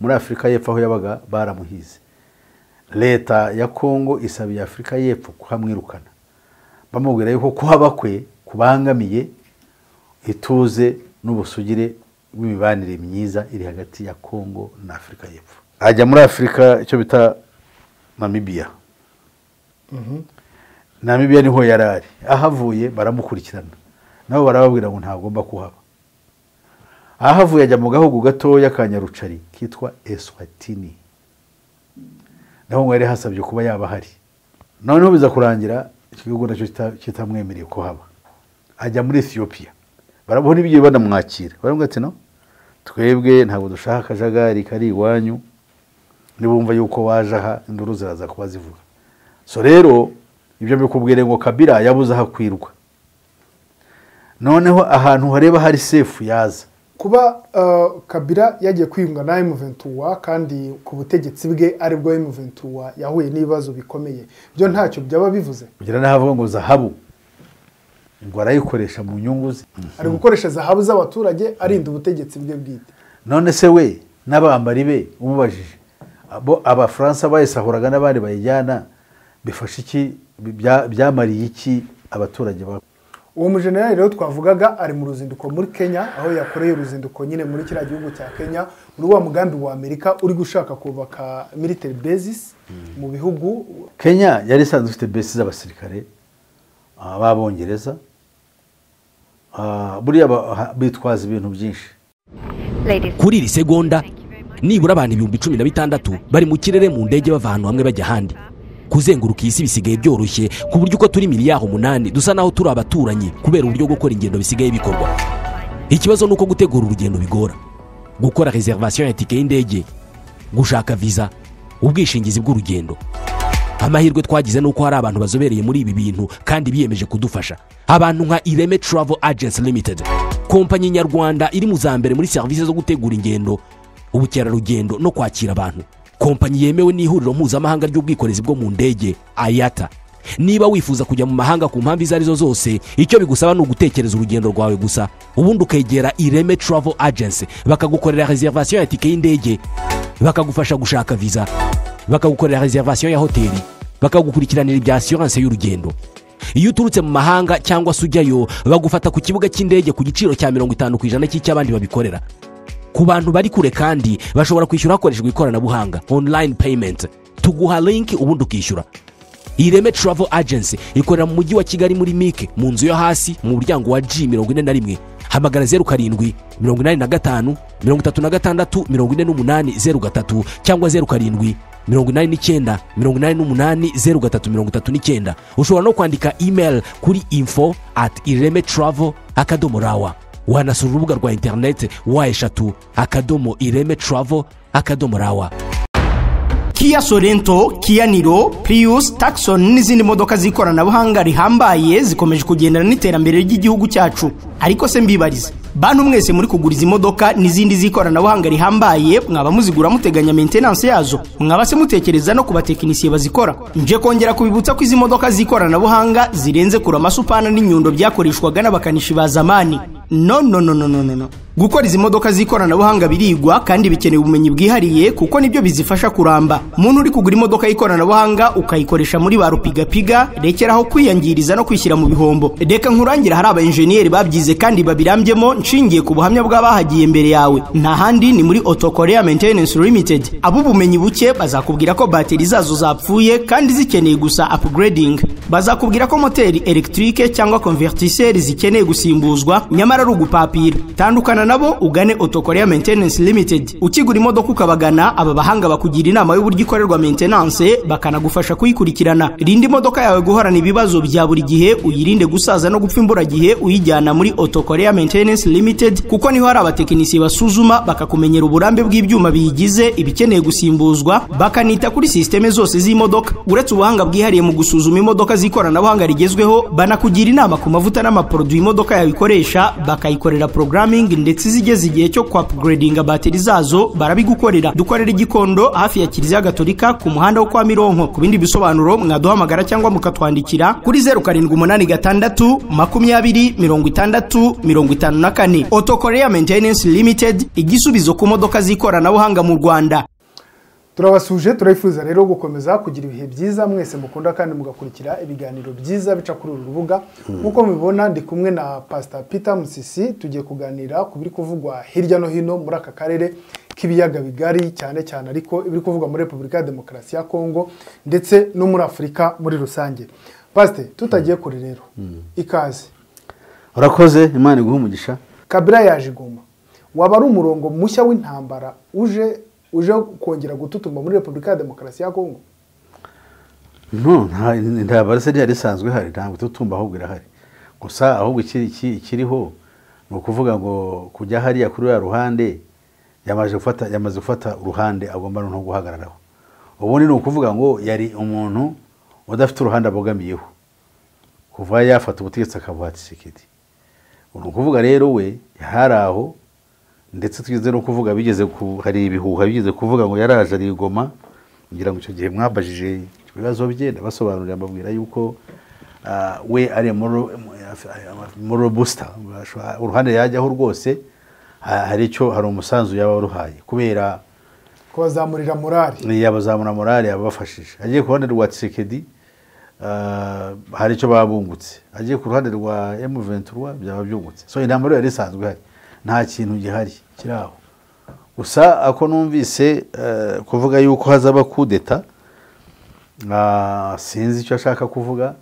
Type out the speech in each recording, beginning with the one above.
muri Afrika y'Epfo aho yabaga baramuhize. Leta ya Kongo isabiye Afrika y'Epfo kuhamwirukana, bamubwira yuko kuhaba kwe kubangamiye ituze n'ubusugire bw'imibanire myiza iri hagati ya Kongo na Afrika y'Epfo. Ajya muri Afrika icyo bita Namibia. Namibia niho yarari, ahavuye baramukurikirana, nabo barababwira ngo ntagomba kuhaba. Ahavuye ajya mu gahugu gatoya ka Nyarucari kitwa Eswatini, naho ngo yari hasabye kuba yaba hari. Noneho biza kurangira ikigo nacyo kitamwemereye kuhaba. Ajya muri Ethiopia, barabona ibyo banamwakira, baravuga ati no, twebwe ntabwo dushaka akajagari kari iwanyu, nibumva yuko waje aha induru ziraza kuba zivuga. So rero ibyo bikubwire ngo Kabila yabuze ahakwirwa, noneho ahantu hareba hari safe yaza. Kuba Kabila yagiye kwiyunga na M23 kandi ku butegetsi bwe ari bwo M23 yahuye n'ibibazo bikomeye, byo ntacyo byaba bivuze. Kugira nahavuga ngo zahabu ngo arayikoresha mu nyungu ze, ari gukoresha zahabu z'abaturage arinda ubutegetsi bwe bwite. None se we n'abambari be umubajije abo Abafaransa bayisahuraga n'abandi bayijyana bifasha iki, byamariye iki abaturage ba? Uwo mujenerali rero twavugaga ari mu ruzinduko muri Kenya, aho yakoreye uruzinduko nyine muri kiriya gihugu cya Kenya, muri wa mugambi wa Amerika uri gushaka kubaka military bases mu bihugu. Kenya yari isanzwe ifite bases z'abasirikare b'Abongereza, buriya bitwaza ibintu byinshi. Kuri iri segonda nibura abantu 16,000 bari mu kirere mu ndege bava ahantu hamwe bajya ahandi. Kuzenguruka isi bisigaye byoroshye ku buryo uko turi miliyari 8 dusa naho turi abaturanyi kubera uburyo gukora ingendo bisigaye bikorwa. Ikibazo nuko gutegura urugendo bigora, gukora reservation ya tike y'indege, gushaka visa, ubwishingizi bw'urugendo. Amahirwe twagize nuko hari abantu bazobereye muri ibi bintu kandi biyemeje kudufasha. Abantu nka Ireme Travel Agents Limited, kompanyi nyarwanda iri mu zambere muri service zo gutegura ingendo, ubukerarugendo no kwakira abantu. Kompanyi yemewe n'ihuriro mpuzamahanga ry'ubwikorezi bwo mu ndege IATA. Niba wifuza kujya mu mahanga ku mpamvu izo arizo zose, icyo bigusaba ni ugutekereza urugendo rwawe gusa, ubundi ukegera Ireme Travel Agency bakagukorera reservation ya tike y'indege, bakagufasha gushaka visa, bakagukorera reservation ya hoteli, bakagukurikiranira ibya assurance y'urugendo. Iyo uturutse mu mahanga cyangwa se ujyayo, bagufata ku kibuga cy'indege ku giciro cya 50% cy'abandi babikorera. Ku bantu bari kure kandi bashobora kwishyura hakoreshejwe ikoranabuhanga online payment, tuguha link ubundi ukishyura. Ireme Travel Agency ikorera mu mujyi wa Kigali muri Mike mu nzu yo hasi mu muryango wa G41. Hamagara 07 85 36 48 cyangwa 07 89 88 0339. Ushobora no kwandika email kuri info@iremetravel.rawa. Wanasura urubuga rwa internet wa@iremetravel.rawa. Kia Sorento, Kia Niro, Prius, Tucson n'izindi modoka zikoranabuhanga rihambaye zikomeje kugendana n'iterambere ry'igihugu cyacu. Ariko se mbibarize, bantu mwese muri kuguriza imodoka n'izindi zikoranabuhanga rihambaye, mwaba muzigura muteganya maintenance yazo, mwaba se mutekereza no kubatekinisiye bazikora? Nje kongera kubibutsa ko izi modoka zikoranabuhanga zirenze kura amasupana n'inyundo byakoreshwaga n'abakanishi ba zamani. No. Gukora izi modoka zikoranabuhanga birigwa kandi bikeneye ubumenyi bwihariye kuko nibyo bizifasha kuramba. Muntu uri kugura imodoka y'ikoranabuhanga ukayikoresha muri ba rupigapiga, rekeraho kwiyangiriza no kwishyira mu bihombo. Reka nkurangira hari aba engineer babyize kandi babirambyemo nshingiye ku buhamya bw'abahagiye imbere yawe. Nta handi ni muri Auto Korea Maintenance Limited. Abo bumenyi buke bazakubwira ko bateri zazo zapfuye kandi zikeneye gusa upgrading. Bazakubwira ko moteri electrique cyangwa convertisseur zikeneye gusimbuzwa nyamara ari ugupapira. Tandukana nabo ugane Auto Korea Maintenance Limited. Ukigura imodoka ukabagana, aba bahanga bakugira inama y'uburyo ikorerwa maintenance bakanagufasha kuyikurikirana. Rindi imodoka yawe guhorana ibibazo bya buri gihe, uyirinde gusaza no gupfa imbura gihe uyijyana muri Auto Korea Maintenance Limited kuko niho hari abatekinisiye basuzuma bakakumenyera uburambe bw'ibyuma biyigize, ibikeneye gusimbuzwa, bakanita kuri systeme zose z'imodoka. Uretse ubuhanga bwihariye mu gusuzuma imodoka zikoranabuhanga rigezweho, banakugira inama ku mavuta n'amaproduit imodoka yawe ikoresha, bakayikorera programming ndetse keretse zigeze igihe cyo kwa upgradinga bateri zazo barabigukorera. Dukorera Igikondo hafi ya Kiliziya Gatolika ku muhanda wo kwa Mironko. Ku bindi bisobanuro mwaduhamagara cyangwa mukatwandikira kuri 0786 20 60 54. Auto Korea Maintenance Limited, igisubizo ku modoka z'ikoranabuhanga mu Rwanda. Turabasuje, turayifuza rero gukomeza kugira ibihe byiza mwese mukunda kandi mugakurikira ibiganiro byiza bica kuri uru rubuga. Nkuko mubibona ndi kumwe na Pastor Peter Musisi, tugiye kuganira ku biri kuvugwa hirya no hino muri aka karere k'ibiyaga bigari, cyane cyane ariko ibiri kuvugwa muri Repubulika ya Demokarasi ya Kongo ndetse no muri Afurika muri rusange. Pastor, tutagiye kuri rero ikaze. Urakoze, Imana iguhe umugisha. Kabila yaje Goma, waba ari umurongo mushya w'intambara uje kongera gututuma muri Repubulika ya Demokarasi ya Kongo? Intambara se yari isanzwe hari, ntabwo tutumba ahubwo irahari. Gusa ahubwo ikiriho ni ukuvuga ngo kujya hariya kuri ya ruhande yamaze gufata uruhande agomba no guhagararaho. Ubundi ni ukuvuga ngo yari umuntu udafite uruhande abogamiyeho kuva yafata ubutegetsi akavuga Tshisekedi. Ni ukuvuga rero we hari aho, ndetse tugeze no kuvuga hari ibihuha bigeze kuvuga ngo yaraje ari Goma, ngira ngo icyo gihe mwabajije ibibazo bye basobanurira ambabwira yuko we ari muri robusta, uruhande yajyaho rwose hari umusanzu yaba ruhaye kubera kubazamurira morale, yabazamura morale yabafashije. Agiye ku ruhande rwa Tshisekedi hari icyo babungutse, agiye ku ruhande rwa M23 byaba byungutse. So intambara yari isanzwe hari, nta kintu gihari kiraho. Gusa ako numvise kuvuga yuko hazaba kudeta, sinzi icyo ashaka kuvuga,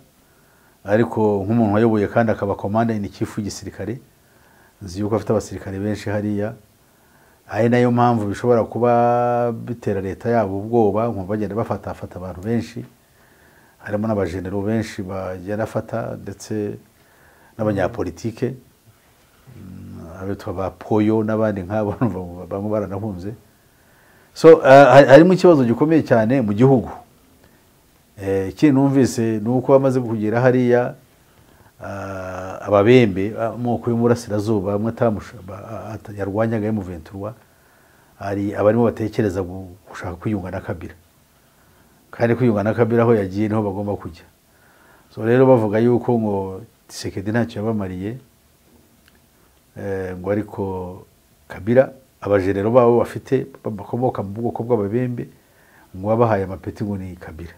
ariko nk'umuntu wayoboye kandi akaba commander in chief w'igisirikare, nzi yuko afite abasirikare benshi hariya, ari nayo mpamvu bishobora kuba bitera leta yabo ubwoba, nkumva bagenda bafata abantu benshi, harimo n'abajenero benshi bagenda afata, ndetse n'abanyapolitike abitwa ba Poyo n'abandi nk'abo bamwe baranahunze. So harimo ikibazo gikomeye cyane mu gihugu. Ikindi numvise ni uko bamaze kugera hariya ababembe amoko y'umurasirazuba amwe yarwanyaga M23, hari abarimo batekereza gushaka kwiyunga na Kabila, kandi kwiyunga na Kabila aho yagiye niho bagomba kujya. So rero bavuga yuko ngo Tshisekedi ntacyo yabamariye, ngo ariko Kabila abajenero babo bafite bakomoka mu bwoko bw'ababembe ngo babahaye amapeti ngo ni Kabila.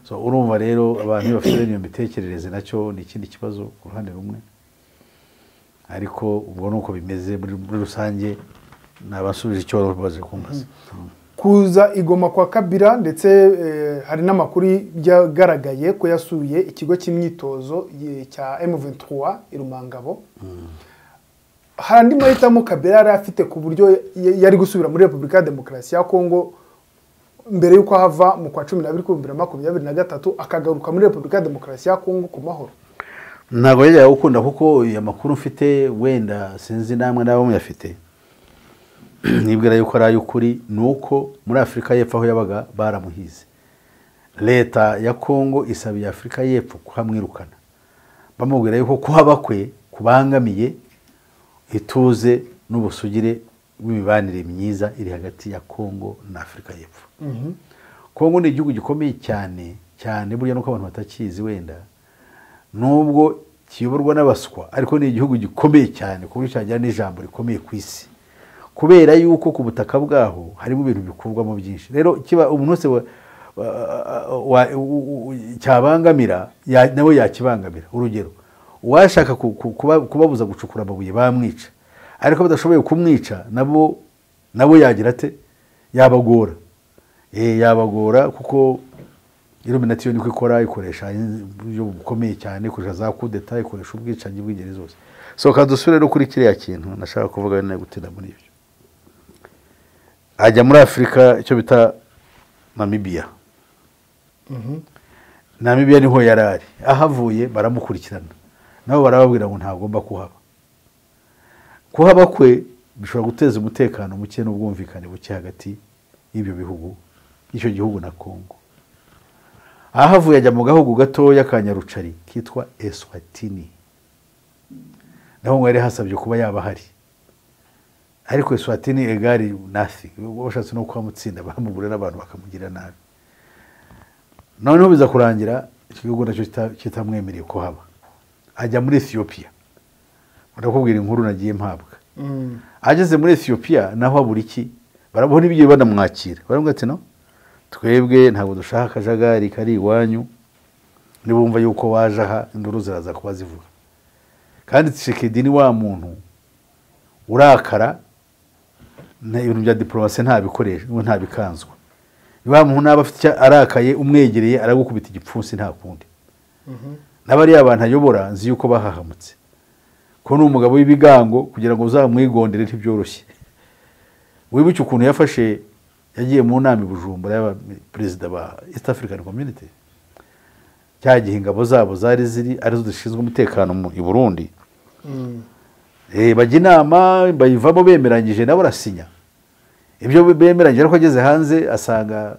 So urumva rero abantu bafite iyo mitekerereze nacyo ni ikindi kibazo ku ruhande rumwe, ariko ubwo nuko bimeze muri rusange. Nabasubije icyo baje kumbaza. Kuza igoma kwa Kabila, ndetse hari n'amakuru yagaragaye ko yasuye ikigo cy'imyitozo cya M23 Irumangabo. Hari andi mahitamo Kabila yari afite ku buryo yari gusubira muri Repubulika ya Demokarasi ya Kongo mbere yuko hava mu kwa 12 2023 akagaruka muri Repubulika ya Demokarasi ya Kongo ku mahoro? Ntabwo yajya gukunda, kuko amakuru mfite wenda sinzi namwe nabo muyafite, nibwira yuko ari ay'ukuri, nuko muri Afurika y'Epfo aho yabaga baramuhize. Leta ya Kongo isabiye Afurika y'Epfo kuhamwirukana, bamubwira yuko kuhaba kwe kubangamiye ituze n'ubusugire bw'imibanire myiza iri hagati ya Kongo na Afurika y'Epfo. Kongo ni igihugu gikomeye cyane cyane, burya nuko abantu batakizi wenda, nubwo kiyoborwa n'abaswa, ariko ni igihugu gikomeye cyane ku buryo cyagira n'ijambo rikomeye ku isi, kubera yuko ku butaka bwaho harimo ibintu bikurwamo byinshi. Rero kiba umuntu wese cyabangamira nawe yakibangamira. Urugero, uwashaka kubabuza gucukura amabuye bamwica, ariko badashoboye kumwica nabo yagira ate, yabagora. Yabagora kuko Illuminati niko ikora, ikoresha uburyo bukomeye cyane, ikoresha za kudeta, ikoresha ubwicanyi bw'ingeri zose. So kadusure no kuri kiriya kintu nashaka kuvuga nayo gutera muri ibyo. Ajya muri Afurika icyo bita Namibia. Namibia niho yarari, ahavuye baramukurikirana, nabo barababwira ngo ntagomba kuhaba kwe bishobora guteza umutekano muke n'ubwumvikane buke hagati y'ibyo bihugu, icyo gihugu na Kongo. Ahavuye ajya mu gahugu gatoya ka Nyarucari kitwa Eswatini, naho ngo yari hasabye kuba yaba hari, ariko Eswatini egari nothing, bashatse no kwamutsinda bamugura n'abantu bakamugira nabi. Noneho biza kurangira igihugu nacyo kitamwemereye ko haba, ajya muri Ethiopia. Ndakubwira inkuru nagiye mpabwa. Ageze muri Ethiopia naho abura iki, barabona ibyo banamwakira, baramubwira ati no, twebwe ntabwo dushaka akajagari kari iwanyu, nibumva yuko waje aha induru ziraza kuba zivuga. Kandi Tshisekedi ni wa muntu urakara, ibintu bya diplomasi ntabikoresha, ntabikanzwa. Wa muntu naba afite arakaye umwegereye aragukubita igipfunsi nta kundi. N'abari abantu ayobora nzi yuko bahahamutse. Ko ni umugabo w'ibigango kugira ngo uzamwigondere ntibyoroshye. Wibuke ukuntu yafashe, yagiye mu nama Bujumbura y'aba perezida ba East African Community. Cyagihe ingabo zabo zari ziri arizo zishinzwe umutekano mu Burundi. Bajya inama bayivamo bemeranyije nabo arasinya. Ibyo bemeranyije ariko ageze hanze asanga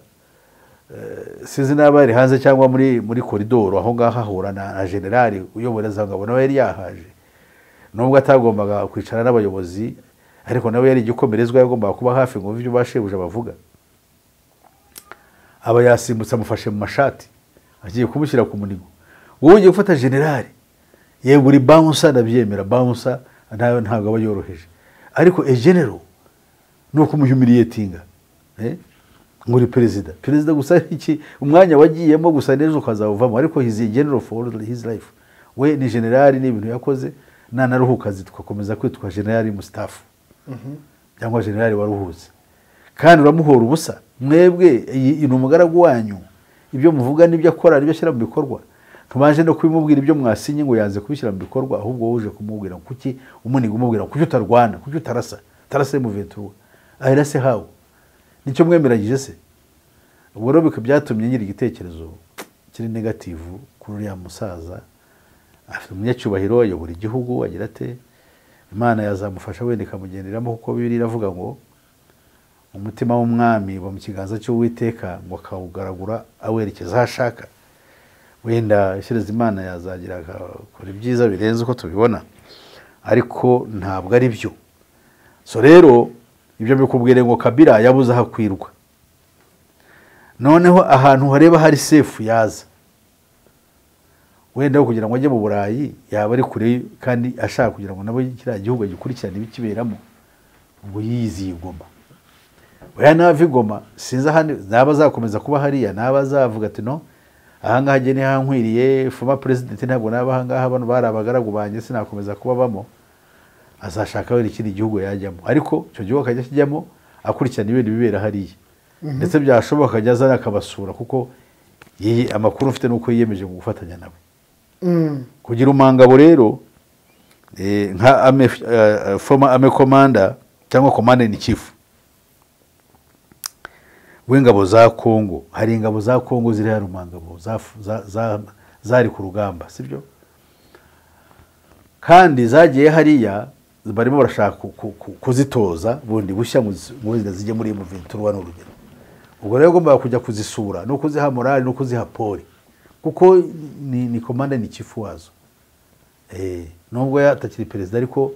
sizi n'abari hanze cyangwa muri koridoro aho ngaho ahura na generali uyobora za ngabo nawe yari yahaje. Nubwo atagombaga kwicara n'abayobozi ariko nawe yari igikomerezwa, yagombaga kuba hafi ngo ibyo bashebuja bavuga. Aba yasimbutse amufashe mu mashati agiye kumushyira ku munigo. Wowe ugiye gufata generali, yego uri bouncer ndabyemera, bouncer ntabwo aba yoroheje, ariko general no kumuhumiliatinga ngo uri perezida gusa iki umwanya wagiyemo gusa nejo ukazavamo, ariko he's a general for his life. We ni generali, ni ibintu yakoze, naruhuka tugakomeza kwitwa generali Mustafa cyangwa generali waruhuze. Kandi uramuhora ubusa, mwebwe ino umugaragu wanyu, ibyo muvuga nibyo akora nibyo ashyira mu bikorwa. Tumanje no kubimubwira ibyo mwasinye ngo yanze kubishyira mu bikorwa, ahubwo uje kumubwira kuki umuniga, umubwira kuki utarwana, kuki utarasa mu Ventura. Ahera se hawo nicyo mwemeranyije se. Ubwo rero byatumye nyiri igitekerezo kiri negative kuri uriya musaza. Afite umunyacyubahiro, ayobora igihugu, agira ate Imana yazamufasha wenda ikamugenderamo, kuko Bibiliya iravuga ngo umutima w'umwami wa mu kiganza cy'Uwiteka ngo akawugaragura awerekeza aho ashaka. Wenda ishyireza Imana yazagira kuri byiza birenze uko tubibona, ariko ntabwo ari byo. So rero ibyo bikubwire ngo Kabila yabuze ahakwirwa. Noneho ahantu hareba hari safe yaza, wenda kugira ngo ajye mu Burayi yaba ari kure kandi ashaka kugira ngo nabo kiriya gihugu gikurikirane ibikiberamo, ubwo yiyiziye Goma. Oya nava Goma sinza handi naba zakomeza kuba hariya, naba zavuga ati no ahangaha hagiye ni hankwiriye, former president ntabwo naba ahangaha abantu bari abagaragu banjye sinakomeza kuba bamo. Azashaka we ikindi gihugu yajyamo, ariko cyo gihugu akajya kijyamo akurikirana ibintu bibera hariya. Ndetse byashoboka akajya azana akabasura, kuko amakuru mfite nuko yiyemeje gufatanya nawe. Kugira umangabo rero nka former army commander cyangwa commander in chief w'ingabo za Kongo, hari ingabo za Kongo ziri hari umangabo zari ku rugamba, sibyo? Kandi zagiye hariya barimo barashaka kuzitoza bundi bushya ngo zijye muri Ventura n'urugero. Ubwo rero gomba kujya kuzisura no kuziha morale no kuziha poli, kuko ni commander ni chief wazo. Nubwo yatakiri perezida ariko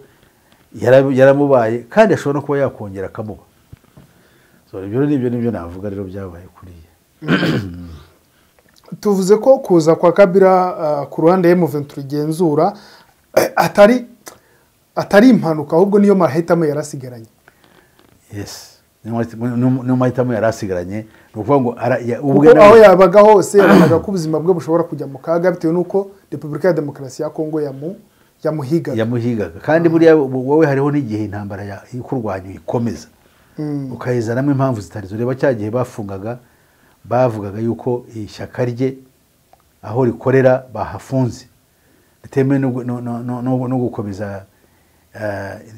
yaramubaye, kandi ashobora no kuba yakongera akamuba. So ibyo nibyo navuga rero byabaye kuriya. Tuvuze ko kuza kwa Kabila ku ruhande ya Ventura igenzura atari impanuka, ahubwo niyo mahitamo yarasigaranye. Yes, niyo mahitamo yarasigaranye. Nukuvuga ngo aho yabaga hose yabonaga ko ubuzima bwe bushobora kujya mu kaga bitewe nuko Repubulika ya Demokarasi ya Kongo yamuhigaga. Kandi buriya wowe hariho n'igihe intambara ikurwanya ikomeza, ukayizanamo impamvu zitari zo. Reba cyagihe bavugaga yuko ishyaka rye aho rikorera bahafunze, ritemewe no gukomeza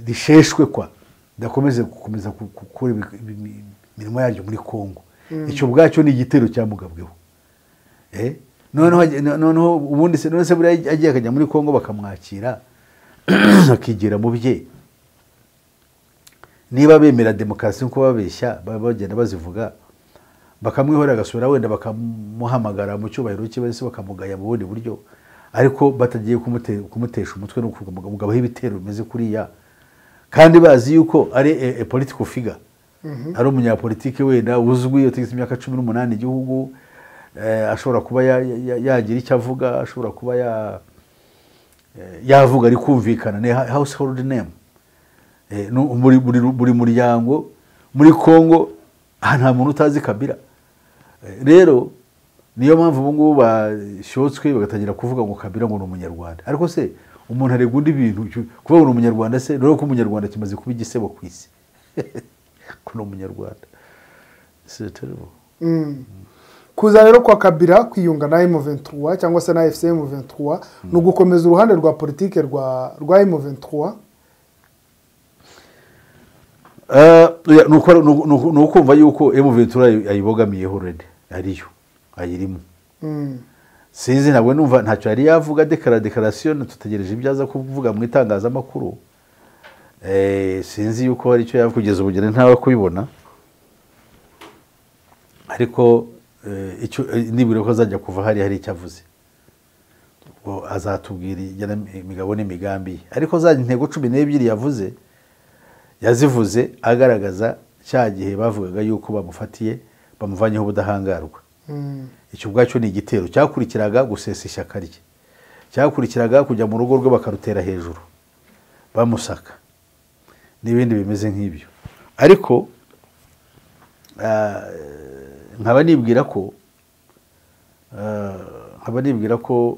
risheshwe kwa ndakomeze gukomeza gukora imirimo yaryo muri Kongo. Icyo bwacyo ni igitero cyamugabweho. Noneho ubundi se buriya agiye akajya muri Kongo bakamwakira akigira mu bye. Niba bemera demokarasi nko babeshya bagenda bazivuga, bakamwihora agasura, wenda bakamuhamagara mu cyubahiro cye, bose bakamugaya mu bundi buryo, ariko batagiye kumutesha umutwe no kugabaho ibitero bimeze kuriya. kandi bazi yuko ari political figure, ari umunyapolitike wenda uzwi utegetse imyaka 18 igihugu, ashobora kuba yagira icyo avuga, ashobora kuba yavuga ari kumvikana, ni household name. Buri muryango muri Congo nta muntu utazi Kabila. Rero niyo mpamvu ubu ngubu bashotswe bagatangira kuvuga ngo Kabila ngo ni umunyarwanda. Ariko se umuntu aregunda ibintu kuvuga ngo ni umunyarwanda, se rero ko umunyarwanda kimaze kuba igisebo ku isi ko ni umunyarwanda. C'est terrible. Kuza rero kwa Kabila kwiyunga na M23 cyangwa se na FC M23 no gukomeza uruhande rwa politike rwa M23. Nukumva yuko M23 ayibogamiyeho already ariyo ayirimo. Sinzi nabwo numva ntacyo yari yavuga declaration, tutegereje ibyaza kuvuga mu itangazamakuru. Sinzi yuko hari icyo yakugeza ubugene ntawe kubibona, ariko icyo nibure ko azajya kuva hari icyo avuze ngo azatubwira imigabo n'imigambi, ariko za intego 12 yavuze yazivuze agaragaza cya gihe bavugaga yuko bamufatiye bamuvanyeho ubudahangarwa. Icyo ubwacyo ni igitero cyakurikiraga gusesa ishyaka rye, cyakurikiraga kujya mu rugo rwe bakarutera hejuru bamusaka n'ibindi bimeze nk'ibyo. Ariko nkaba nibwira ko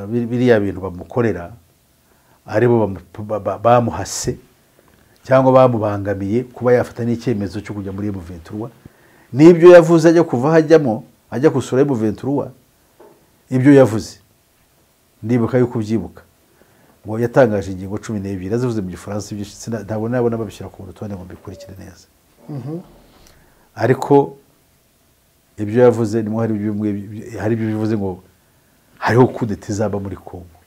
biriya bintu bamukorera aribo bamuhase cyangwa bamubangamiye kuba yafata n'icyemezo cyo kujya muri M23. Nibyo yavuze ajya kuva hajyamo ajya gusura M23, ibyo yavuze ndibuka yuko ubyibuka ngo yatangaje ingingo 12 azivuze mu Gifaransa, ntabwo nabona babishyira ku rutonde ngo bikurikire neza. Ariko ibyo yavuze ni hari ibyo bivuze ngo hariho kudeta izaba muri Congo.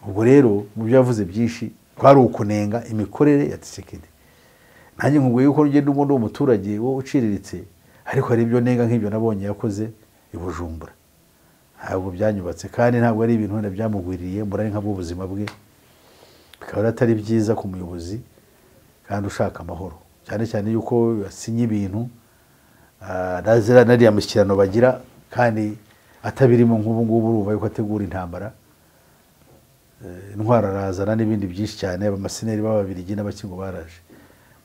Ubwo rero mu byo yavuze byinshi kwari ukunenga imikorere ya Tshisekedi. Nanjye nkubwiye yuko rugendo umuntu w'umuturage wo uciriritse, ariko hari ibyo nenga nk'ibyo nabonye yakoze i Bujumbura ntabwo byanyubatse, kandi ntabwo ari ibintu wenda byamugwiririye mbura nka bw'ubuzima bwe, bikaba atari byiza ku muyobozi kandi ushaka amahoro, cyane cyane yuko yasinye ibintu nazira nariya mushyikirano bagira kandi atabirimo nk'ubu ngubu uruva yuko ategura intambara, intwara arazana n'ibindi byinshi cyane. Abamasineri b'Ababiligi n'abakingo baraje,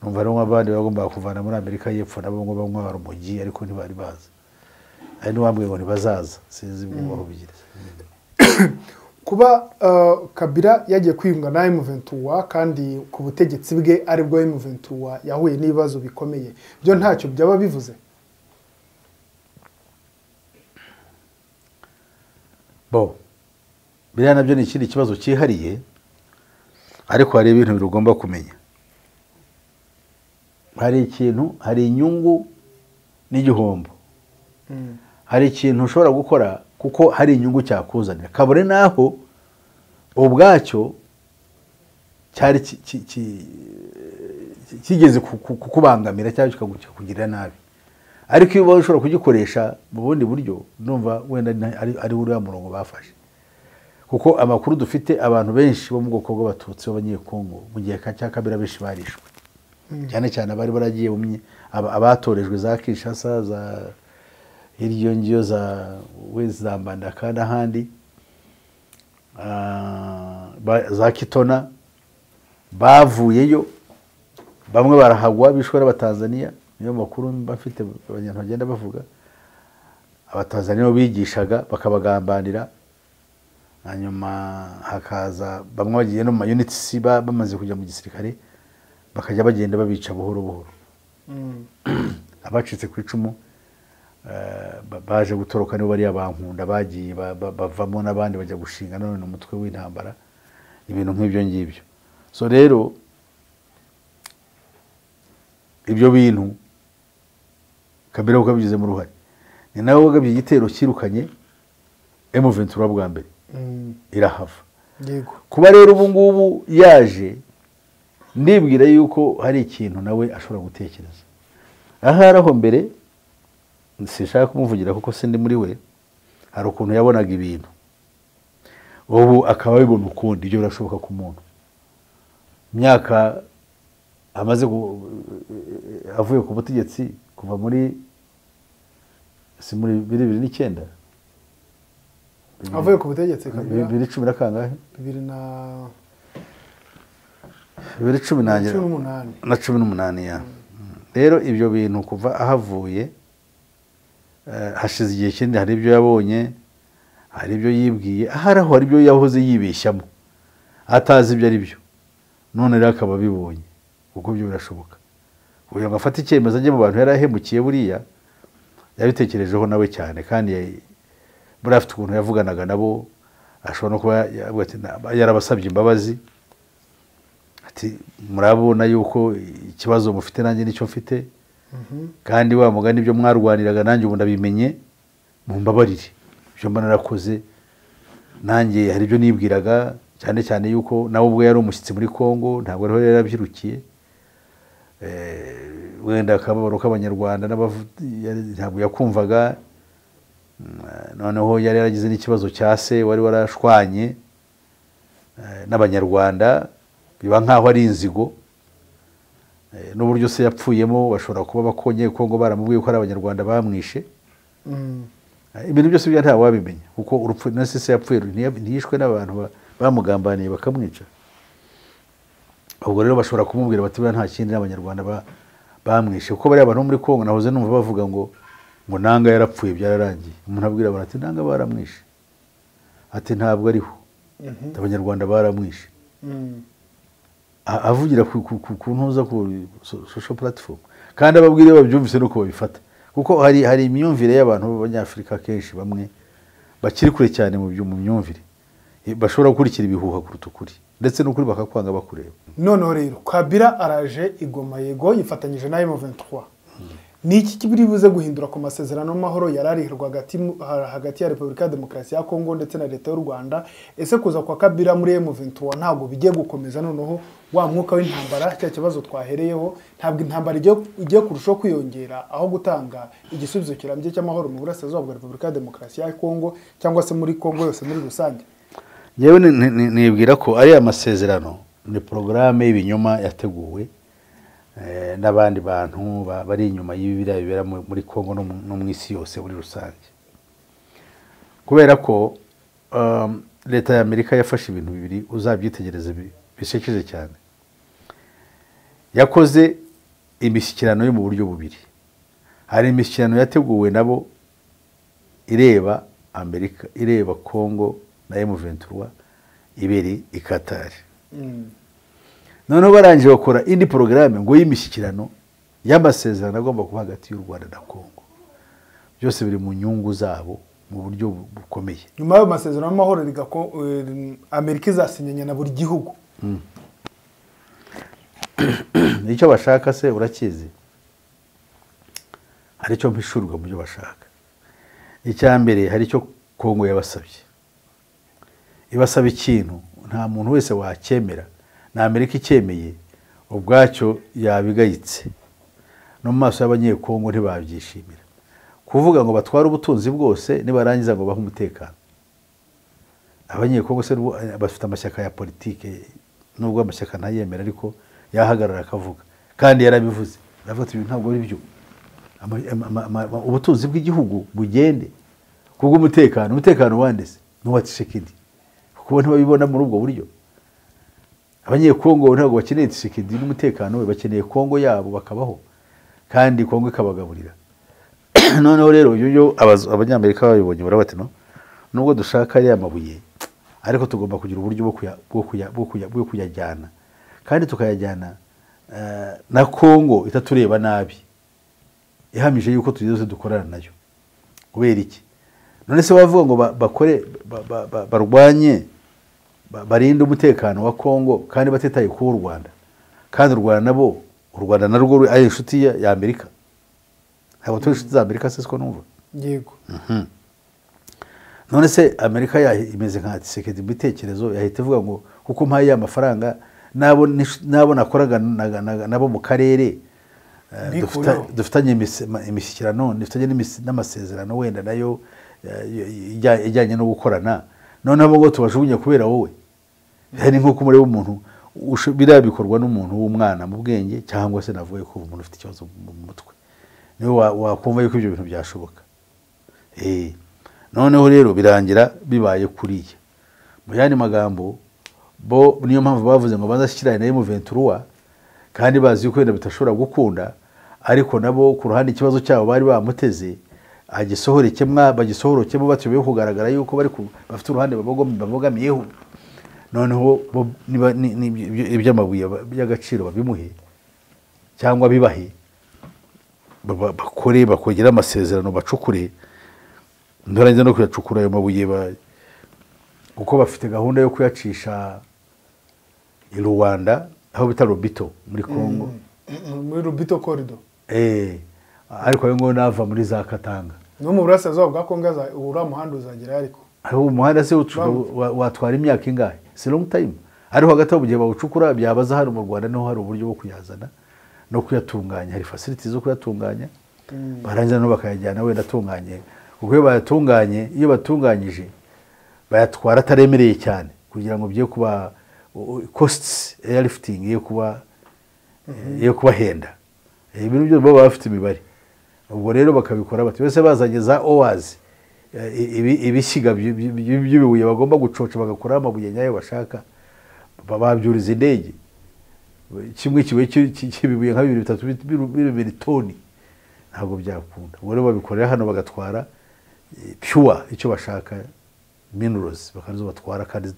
numva rero abandi bagomba kuvana muri Amerika y'Epfo nabo ngo bamwe umujyi, ariko ntibari baza. Ari n'uwambwiye ngo ntibazaza, sinzi ngo bigira. Kuba Kabila yagiye kwiyunga na M23 kandi ku butegetsi bwe aribwo M23 yahuye n'ibibazo bikomeye, byo ntacyo byaba bivuze. Biriya nabyo ni ikindi kibazo cyihariye, ariko hari ibintu birugomba kumenya. Hari inyungu n'igihombo. Hari ikintu ushobora gukora kuko hari inyungu cyakuzanira, kabone naho ubwacyo cyari kigeze kukubangamira cyangwa kikakugirira nabi. Ariko iyo ushobora kugikoresha mu bundi buryo, numva wenda ari uriya murongo bafashe. Kuko amakuru dufite abantu benshi bo mu bwoko bw'Abatutsi b'Abanyekongo mu gihe cya Kabila benshi barishwe, cyane cyane abari baragiye abatorejwe za Kinshasa, za hirya ngiyo za Mbandaka n'ahandi, za Kitona, bavuyeyo bamwe barahagwa bishwe n'Abatanzania. Niyo makuru bafite abantu bagenda bavuga, Abatanzania bigishaga bakabagambanira, hanyuma hakaza bamwe bagiye no mu units bamaze kujya mu gisirikare bakajya bagenda babica buhoro buhoro. Abacitse ku icumu baje gutoroka nibo bari abankunda bagiye bavamo n'abandi bajya gushinga none umutwe w'intambara, ibintu nk'ibyo ngibyo. So rero ibyo bintu Kabila ukabigize mu ruhare, ni nawe wagabye igitero kirukanye M23 bwa mbere irahava. Kuba rero ubu ngubu yaje, ndibwira yuko hari ikintu nawe ashobora gutekereza. Aharaho mbere sishaka kumuvugira kuko sindi muri we, hari ukuntu yabonaga ibintu, ubu akaba bibona ukundi. Ibyo birashoboka ku muntu, imyaka amaze avuye ku butegetsi kuva muri 2009 avuye ku butegetsi Kabila 2010 na kangahe 2018 ya rero ibyo bintu kuva ahavuye hashize igihe kindi hari ibyo yabonye hari ibyo yibwiye hari ibyo yahoze yibeshyamo atazi ibyo ari byo none rero akaba bibonye kuko byo birashoboka uyu ngafata icyemezo ajye mu bantu yarahemukiye buriya yabitekerejeho nawe cyane kandi buriya afite ukuntu yavuganaga nabo ashobora no kuba yarabasabye imbabazi ati murabona yuko ikibazo mufite nanjye nicyo mfite kandi wa mugani ibyo mwarwaniraga nanjye ubu ndabimenye mumbabarire ibyo mba narakoze nanjye hari ibyo nibwiraga cyane cyane yuko nawe ubwo yari umushyitsi muri Kongo ntabwo ariho yarabyirukiye wenda akababaro k'abanyarwanda ntabwo yakumvaga noneho yari yaragize n'ikibazo cya se wari warashwanye n'abanyarwanda biba nk'aho ari inzigo n'uburyo se yapfuyemo bashobora kuba bakonye Kongo baramubwiye ko ari abanyarwanda bamwishe ibintu byose bya ntawe wabimenya kuko urupfu na se yapfuye ntiyishwe n'abantu bamugambaniye bakamwica ubwo rero bashobora kumubwira bati buriya nta kindi n'abanyarwanda bamwishe kuko bariya abantu muri Kongo nahoze numva bavuga ngo nanga yarapfuye byararangiye umuntu abwira abantu ati nanga baramwishe ati ntabwo ariho abanyarwanda baramwishe avugira ku ntuza ku social platform kandi ababwire babyumvise nuko babifata kuko hari imyumvire y'abantu b'abanyafrika kenshi bamwe bakiri kure cyane mu myumvire bashobora gukurikira ibihuha kuruta ukuri ndetse n'ukuri bakakwanga bakureba noneho rero Kabila araje igoma yego yifatanyije na M23 niki kibiri buze guhindura ku masezerano y'amahoro yararihirwa hagati ya Repubulika ya Demokarasi ya Kongo ndetse na leta y'u Rwanda ese kuza kwa Kabila muri M23 ntabwo bigiye gukomeza noneho wa mwuka w'intambara cya kibazo twahereyeho ntabwo intambara igiye kurushaho kwiyongera aho gutanga igisubizo kirambye cy'amahoro mu burasirazuba bwa Repubulika ya Demokarasi ya Kongo cyangwa se muri Kongo yose muri rusange yewe nibwira ko ari amasezerano ni porogaramu y'ibinyoma yateguwe n'abandi bantu bari inyuma y'ibibira bibera muri Kongo no mu isi yose muri rusange kubera ko leta ya Amerika yafashe ibintu bibiri uzabyitegereza bishekeje cyane yakoze imishyikirano yo mu buryo bubiri hari imishyikirano yateguwe nabo ireba Amerika ireba Kongo na M23 ibiri i Qatar noneho barangije bakora indi porogaramu ngo y'imishyikirano y'amasezerano agomba kuba hagati y'u Rwanda na Kongo byose biri mu nyungu zabo mu buryo bukomeye nyuma y'ayo masezerano y'amahoro Amerika izasinyanya na buri gihugu icyo bashaka se urakizi hari icyo mpishurwa mu byo bashaka icya mbere hari icyo Kongo yabasabye ibasaba ikintu nta muntu wese wacyemera na Amerika icyemeye ubwacyo yabigayitse no mu maso y'abanyekongo ntibabyishimira kuvuga ngo batware ubutunzi bwose nibarangiza ngo bahe umutekano abanyekongo se bafite amashyaka ya politike nubwo amashyaka ntayemera ariko yahagarara akavuga kandi yarabivuze aravuga ibintu ntabwo ari byo ubutunzi bw'igihugu bugende kubwo umutekano wandese n'uwatshisekedi kuko ntibabibona muri ubwo buryo abanyekongo ntabwo bakeneye Tshisekedi n'umutekano we bakeneye Kongo yabo bakabaho kandi Kongo ikabagaburira noneho rero yo abanyamerika babibonye barabati no nubwo dushaka ari amabuye ariko tugomba kugira uburyo bwo kuyajyana kandi tukayajyana na Kongo itatureba nabi ihamije yuko tugize dukorana nayo kubera iki none se bavuga ngo bakore barwanye barinde umutekano wa Kongo kandi batitaye ku Rwanda kandi u Rwanda narwo ari inshuti ya Amerika ntabwo turi inshuti za Amerika siko numva yego none se Amerika imeze nka Tshisekedi bitekerezo yahita ivuga ngo kuko mpaye amafaranga nabo nakoraga nabo mu karere dufitanye imishyikirano dufitanye n'amasezerano wenda nayo ijyanye no gukorana noneho ngo tubajugunye kubera wowe hari nko kumureba umuntu biriya bikorwa n'umuntu w'umwana mu bwenge cyangwa se navuye ko umuntu ufite ikibazo mu mutwe niwe wakumva yuko ibyo bintu byashoboka. Noneho rero birangira bibaye kuriya. Mu yandi magambo bo niyo mpamvu bavuze ngo bazashyikirane na M23 kandi bazi yuko wenda bitashobora gukunda, ariko nabo ku ruhande ikibazo cyabo bari bamuteze bagisohorokemo batuye kugaragara yuko bari bafite uruhande babogamiyeho. Noneho iby'amabuye by'agaciro babimuhe cyangwa bibahe bakore bakongera amasezerano bacukure, ndorangiza no kuyacukura ayo mabuye kuko bafite gahunda yo kuyacisha i Rwanda aho bita Lobito muri Kongo, muri Lobito corridor. Ariko ayo ngo nava muri za Katanga no mu burasirazuba bwa Kongo ura muhanda uzagera, ariko aho umuhanda se watwara imyaka ingahe, si long time. Ariko hagati aho bugiye bawucukura byabaza hano mu Rwanda niho hari uburyo bwo kuyazana no kuyatunganya, hari facilities zo kuyatunganya, barangiza no bakayajyana wenda atunganye, kuko iyo batunganyije bayatwara ataremereye cyane kugira ngo bye kuba costs airlifting yo kubahenda. Ibintu byo baba bafite imibare, ubwo rero bakabikora bati bese bazanye za OAS ibishyiga by'ibibuye bagomba gucoca bagakora amabuye nyayo bashaka, babyuriza indege kimwe cy'ibibuye nka 2-3 toni, ntabwo byakunda. Ubwo rero babikorera hano bagatwara pure icyo bashaka, minerals bakazo batwara kandi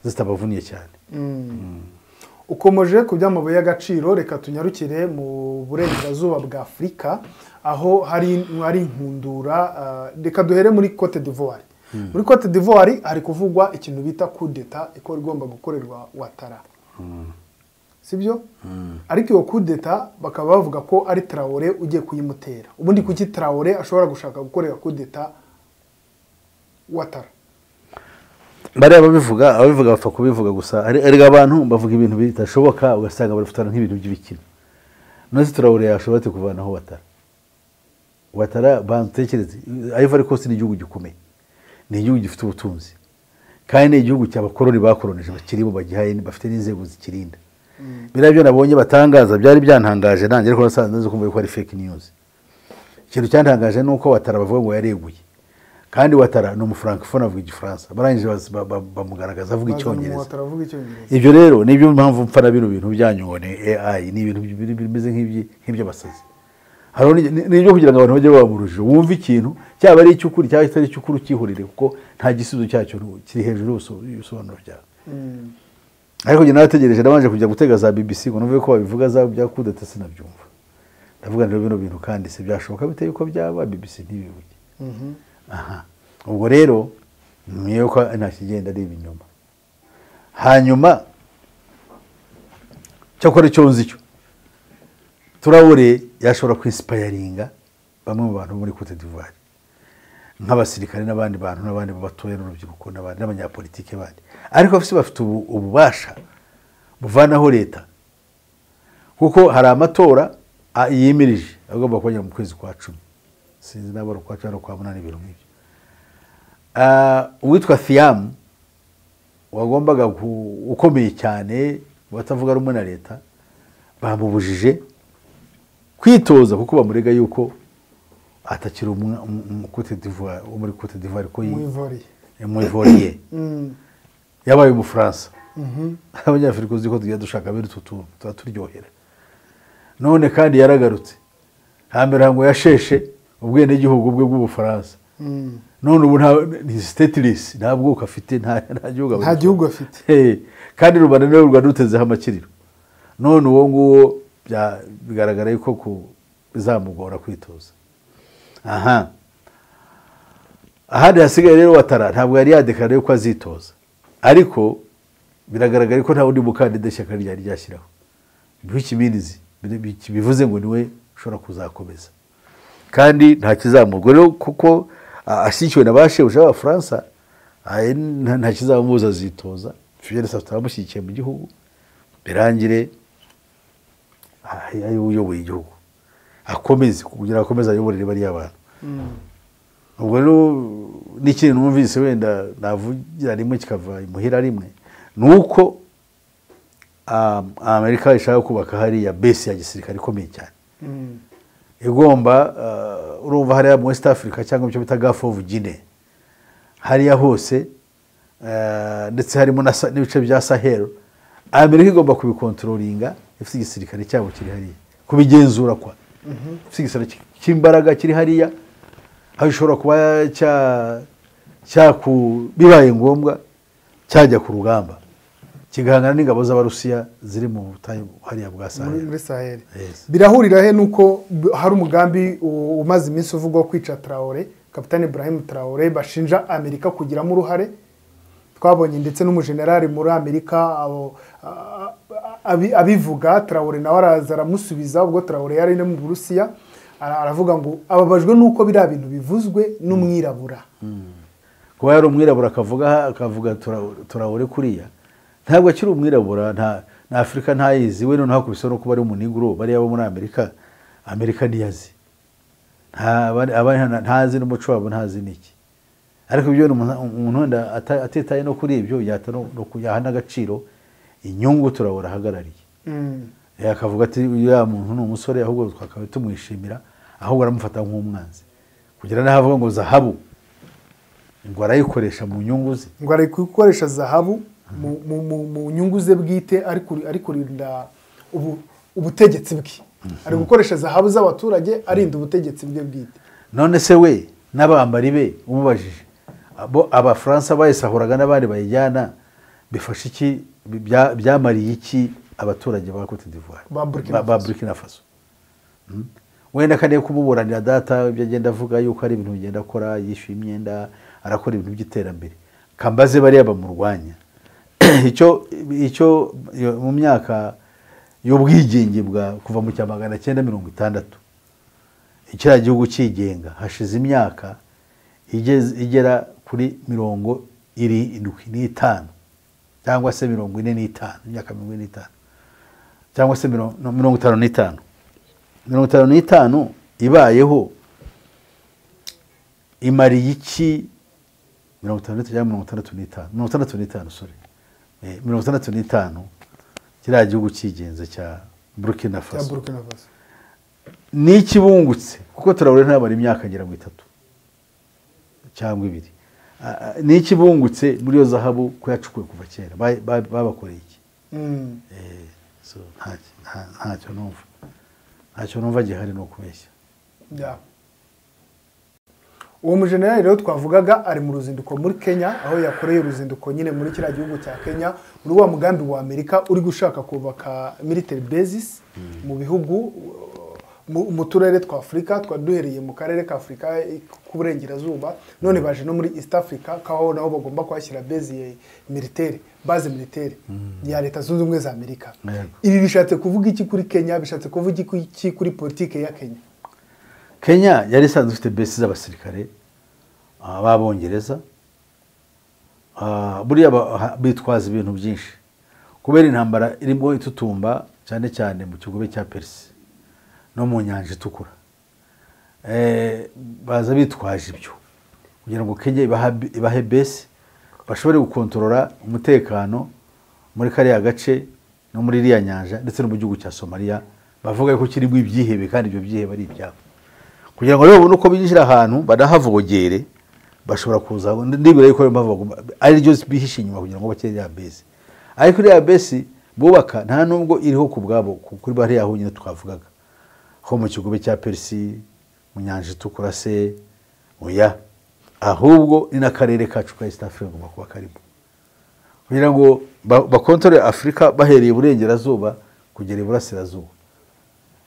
zitabavuniye cyane. Ukomeje ku by'amabuye y'agaciro, reka tunyarukire mu burengerazuba bwa Afurika aho hari inkundura. Reka duhere muri Cote d'Ivoire. Muri Cote d'Ivoire hari kuvugwa ikintu bita coup d'etat igomba gukorerwa Ouattara, sibyo? Ariko iyo coup d'etat bakaba bavuga ko ari Traoré ugiye kuyimutera. Ubundi kuki Traoré ashobora gushaka gukorera coup d'etat Ouattara? Bariya ababivuga bapfa kubivuga gusa, ariko abantu bavuga ibintu bitashoboka ugasanga barafutana nk'ibintu by'ibikino. Nose Traoré yashobora kuvanaho Ouattara bantekereze. Ivory Coast ni igihugu gikomeye, ni igihugu gifite ubutunzi kandi ni igihugu cy'abakoroni bakoronije bakirimo bagihaye bafite n'inzego zikirinda. Biriya byo nabonye batangaza byari byantangaje, nanjye ariko nasanze kumva ko ari fake news. Ikintu cyantangaje nuko Ouattara bavuga ngo yareguye, kandi Ouattara ni umufrancophone avuga Igifaransa, barangije bamugaragaza avuga Icyongereza. Ibyo rero nibyo mpamvu mpfana bino bintu byanyone AI ni ibintu bimeze nk'ibyo basazi. Haro nibyo kugira ngo abantu bajye baburuje wumva ikintu cyaba ari icyukuri cyangwa kitari icyukuri cyihurire, kuko nta gisubizo cyacyo kiri hejuru y'usobanuro byawe. Ariko njye nategereje nabanje kujya gutega za BBC ngo numve ko babivuga za bya coup d'etat sinabyumva. Ndavuga rero bino bintu kandi se byashoboka biteye uko byaba BBC ntibibuke. Ubwo rero niyo ko ntakigenda ari ibinyoma. Hanyuma cyakora icyo nzi cyo Traoré yashobora kwinspiringa bamwe mu bantu muri Cote d'Ivoire nk'abasirikare n'abandi bantu n'abandi batoye n'urubyiruko n'abandi n'abanyapolitike bandi, ariko bafite ububasha buvanaho leta, kuko hari amatora yimirije agomba kujya mu kwezi kwa 10, sinzi nabara kwa 5 kwa 8 ibiro nk'ibyo. Uwitwa Thiam wagombaga ukomeye cyane batavuga rumwe na leta bamubujije kwitoza kuko bamurega yuko atakiri Cote d'Ivoire muri Cote d'Ivoire ko Ivoiriye yabaye mu France. Abanyafurika uzi ko tugiye dushaka biri turyohera. None kandi yaragarutse hambere ngo yasheshe ubwene gihugu bwe bw'Ubufaransa. None ubu nta stateless ntabwo ukafite nta gihugu afite. Kandi Rwanda niwe Rwanda rutezeho amakiriro. None uwo nguwo bigaragara yuko bizamugora kwitoza. Ahandi hasigaye rero Ouattara ntabwo yari yadekarare ko azitoza, ariko biragaragara ko nta wundi mukandida ishyaka ryari ryashyiraho. Bikiminizi bivuze ngo niwe ushobora kuzakomeza kandi nta kizamurwa rero, kuko ashyikiwe na bashebuja b'Abafaransa nta kizamubuza azitoza. Fidel Castro amushyigikiye mu gihugu birangire uyoboye igihugu akomeze kugira akomeza ayoborere bariya abantu. Ubwo rero n'ikintu numvise wenda navugira rimwe kikava imuhira rimwe nuko Amerika ishaka kubaka hariya base ya gisirikare ikomeye cyane igomba urumva hariya mu West Africa cyangwa icyo bita Gulf of Guinea hariya hose ndetse harimo n'ibice bya Sahel Amerika igomba kubikontrolinga ifite igisirikare cyabo kiri hariya kubigenzura kwa ifite igisirikare cy'imbaraga kiri hariya aho ishobora kuba bibaye ngombwa cyajya ku rugamba kigahangana n'ingabo z'Abarusiya ziri mu butayu hariya bwa Sahel muri Sahel. Birahurira he nuko hari umugambi umaze iminsi uvugwa kwica Traoré, Kapitani Ibrahim Traoré bashinja Amerika kugiramo uruhare. Twabonye ndetse n'umujenerali muri Amerika abivuga. Traoré nawe araza aramusubiza ubwo Traoré yari no mu Burusiya aravuga ngo ababajwe nuko biriya bintu bivuzwe n'umwirabura. Kuba yari umwirabura akavuga Traoré kuriya ntabwo akiri umwirabura na Afrika ntayizi we noneho kubisoro kuba ari umuniguro bari abo muri Amerika niyazi ntazi n'umuco wabo ntazi niki ariko ibyo umuntu wenda atitaye no kuri ibyo yahana agaciro inyungu Traoré ahagarariye akavuga ati ya muntu ni umusore ahubwo twakabaye tumwishimira ahubwo aramufata nk'umwanzi kugira naho avuga ngo zahabu ngo arayikoresha mu nyungu ze ngo arayikoresha zahabu mu nyungu ze bwite ari kurinda ubutegetsi bwe ari gukoresha zahabu z'abaturage arinda ubutegetsi bwe bwite. None se we n'abambari be umubajije Abafaransa bayisahuraga n'abandi bayijyana bifasha iki byamariye iki abaturage ba Cote d'Ivoire ba Burkina Faso wenda kane kumuburanira data ibyo agenda avuga yuko ari ibintu bigenda akora yishyuye imyenda arakora ibintu by'iterambere kambaze bariya bamurwanya icyo mu myaka y'ubwigenge bwa kuva mu 1960 ikira gihugu cyigenga hashize imyaka igera kuri 75 cyangwa se 45 imyaka 45 cyangwa se 55 ibayeho imariye iki 56 cyangwa 65 sorry 65 kiriya gihugu cyigenze cya Burkina Faso ni ikibungutse kuko Traoré ntabara imyaka agera mu 3 cyangwa 2 ni ikibungutse muri yo zahabu ko yacukuye kuva kera babakoreye iki so ntacyo numva gihari no kubeshya. Uwo mujenerali rero twavugaga ari mu ruzinduko muri Kenya aho yakoreye uruzinduko nyine muri kiriya gihugu cya Kenya muri wa mugambi wa Amerika uri gushaka kubaka military bases mu bihugu mu turere twa Afrika twaduhereye mu karere ka Afrika k'uburengerazuba none baje no muri East Africa kaho naho bagomba kwashyira base militaire ya leta zunze ubumwe za Amerika. Ibi bishatse kuvuga iki kuri Kenya bishatse kuvuga iki kuri politike ya Kenya? Kenya yari isanzwe ifite base z'abasirikare b'Abongereza buriya bitwaza ibintu byinshi kubera intambara irimo itutumba cyane cyane mu kigobe cya Persi no mu nyanja itukura baza bitwaje ibyo kugira ngo Kenya ibahe base bashobore gukontorora umutekano muri kariya gace no muri iriya nyanja ndetse no mu gihugu cya Somalia bavuga ko kirimo ibyihebe kandi ibyo byihebe ari ibyabo kugira ngo rero uko binjira ahantu badahavogere bashobora kuza ndibira yuko ari ryo bihishe inyuma kugira ngo bakere ya base ariko iriya base bubaka nta nubwo iriho ku bwabo kuri bariya aho nyine twavugaga ho mu kigobe cya Persi mu nyanja itukura se oya ahubwo ni n'akarere kacu ka East Africa ngo kuba karimo kugira ngo bakontorore Afrika bahereye burengerazuba kugera iburasirazuba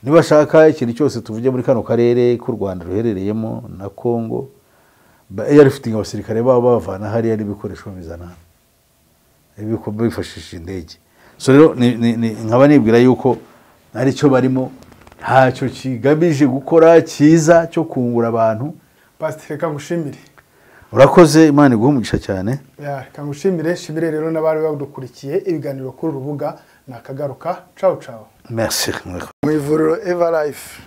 niba shaka ikintu cyose tuvuge muri kano karere k'u Rwanda ruherereyemo na Kongo yari ifite abasirikare babo bavana hariya n'ibikoresho bizana bifashishije indege so rero nkaba nibwira yuko ari cyo barimo ntacyo kigamije gukora cyiza cyo kungura abantu. Pastor kangushimire urakoze Imana iguhe umugisha cyane kangushimire shimire rero n'abari badukurikiye ibiganiro kuri urubuga nakagaruka ciao merci. Mu ivuriro Everlife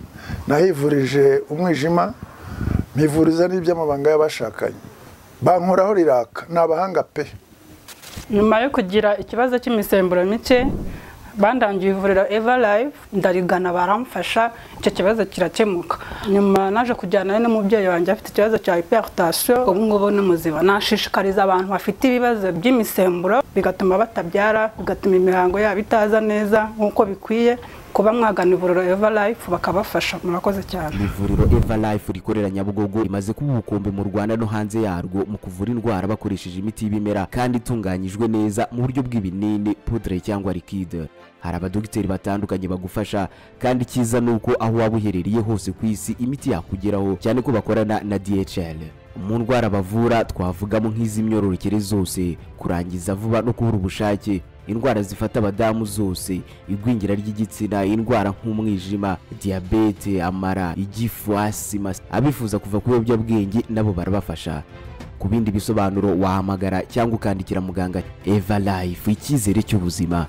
nahivurije umwijima mpivuriza n'iby'amabanga y'abashakanye bankoraho riraka n'abahanga pe. Nyuma yo kugira ikibazo cy'imisemburo mike bandangiye ivuriro Eva Life ndarigana baramfasha icyo kibazo kirakemuka nyuma naje kujyana n'umubyeyi wanjye afite ikibazo cya hypertension ubu ngubu ni muzima nashishikariza abantu bafite ibibazo by'imisemburo bigatuma batabyara bigatuma imihango yabo itaza neza nk'uko bikwiye kuba mwagana ivuriro Eva Life bakabafasha murakoze cyane. Ivuriro Eva Life rikorera Nyabugogo rimaze kuba ubukombe mu Rwanda no hanze yarwo mu kuvura indwara bakoresheje imiti y'ibimera kandi itunganyijwe neza mu buryo bw'ibinini, poudre cyangwa liquide. Hari abadogiteri batandukanye bagufasha kandi cyiza nuko aho waba uherereye hose ku isi imiti yakugeraho cyane ko bakorana na DHL. Mu ndwara bavura twavugamo nk'iz'imyororokere zose, kurangiza vuba no kubura ubushake, indwara zifata abadamu zose, igwingira ry'igitsina, indwara nk'umwijima, diabete, amara, igifu, asima. Abifuza kuva ku biyobyabwenge nabo barabafasha. Ku bindi bisobanuro wahamagara cyangwa ukandikira muganga. Eva Life, icyizere cy'ubuzima.